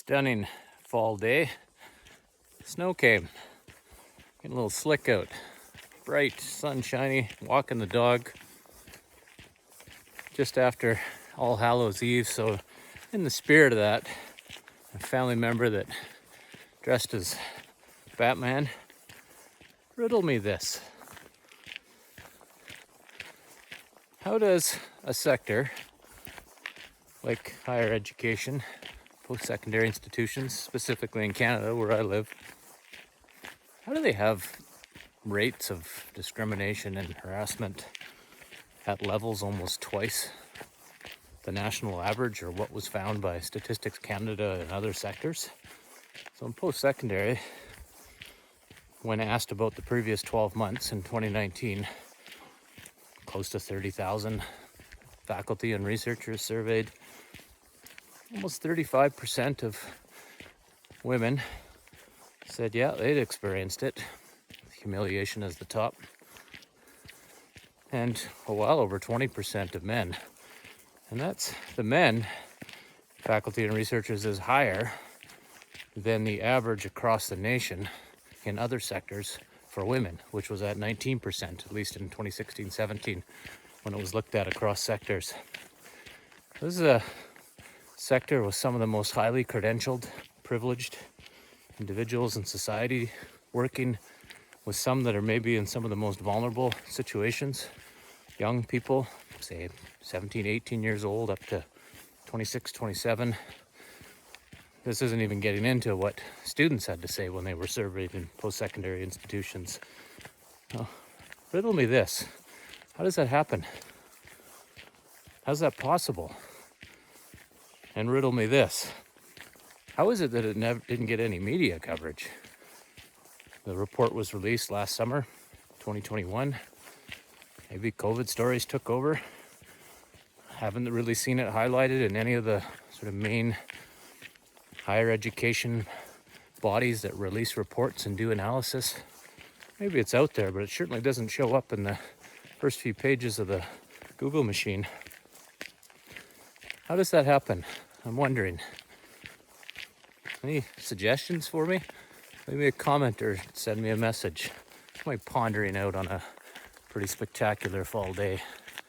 Stunning fall day. Snow came. Getting a little slick out. Bright, sunshiny, walking the dog just after All Hallows Eve. So in the spirit of that, a family member that dressed as Batman riddle me this. How does a sector like higher education, post-secondary institutions, specifically in Canada where I live, how do they have rates of discrimination and harassment at levels almost twice the national average, or what was found by Statistics Canada and other sectors? So in post-secondary, when asked about the previous 12 months in 2019, close to 30,000 faculty and researchers surveyed. Almost 35% of women said, yeah, they'd experienced it. Humiliation is the top. And well over 20% of men. And that's the men, faculty and researchers, is higher than the average across the nation in other sectors for women, which was at 19%, at least in 2016-17, when it was looked at across sectors. This is a sector with some of the most highly credentialed, privileged individuals in society, working with some that are maybe in some of the most vulnerable situations. Young people, say 17, 18 years old, up to 26, 27. This isn't even getting into what students had to say when they were surveyed in post-secondary institutions. Now, riddle me this. How does that happen? How's that possible? And riddle me this. How is it that it didn't get any media coverage? The report was released last summer, 2021. Maybe COVID stories took over. Haven't really seen it highlighted in any of the sort of main higher education bodies that release reports and do analysis. Maybe it's out there, but it certainly doesn't show up in the first few pages of the Google machine. How does that happen? I'm wondering. Any suggestions for me? Leave me a comment or send me a message. I'm pondering out on a pretty spectacular fall day.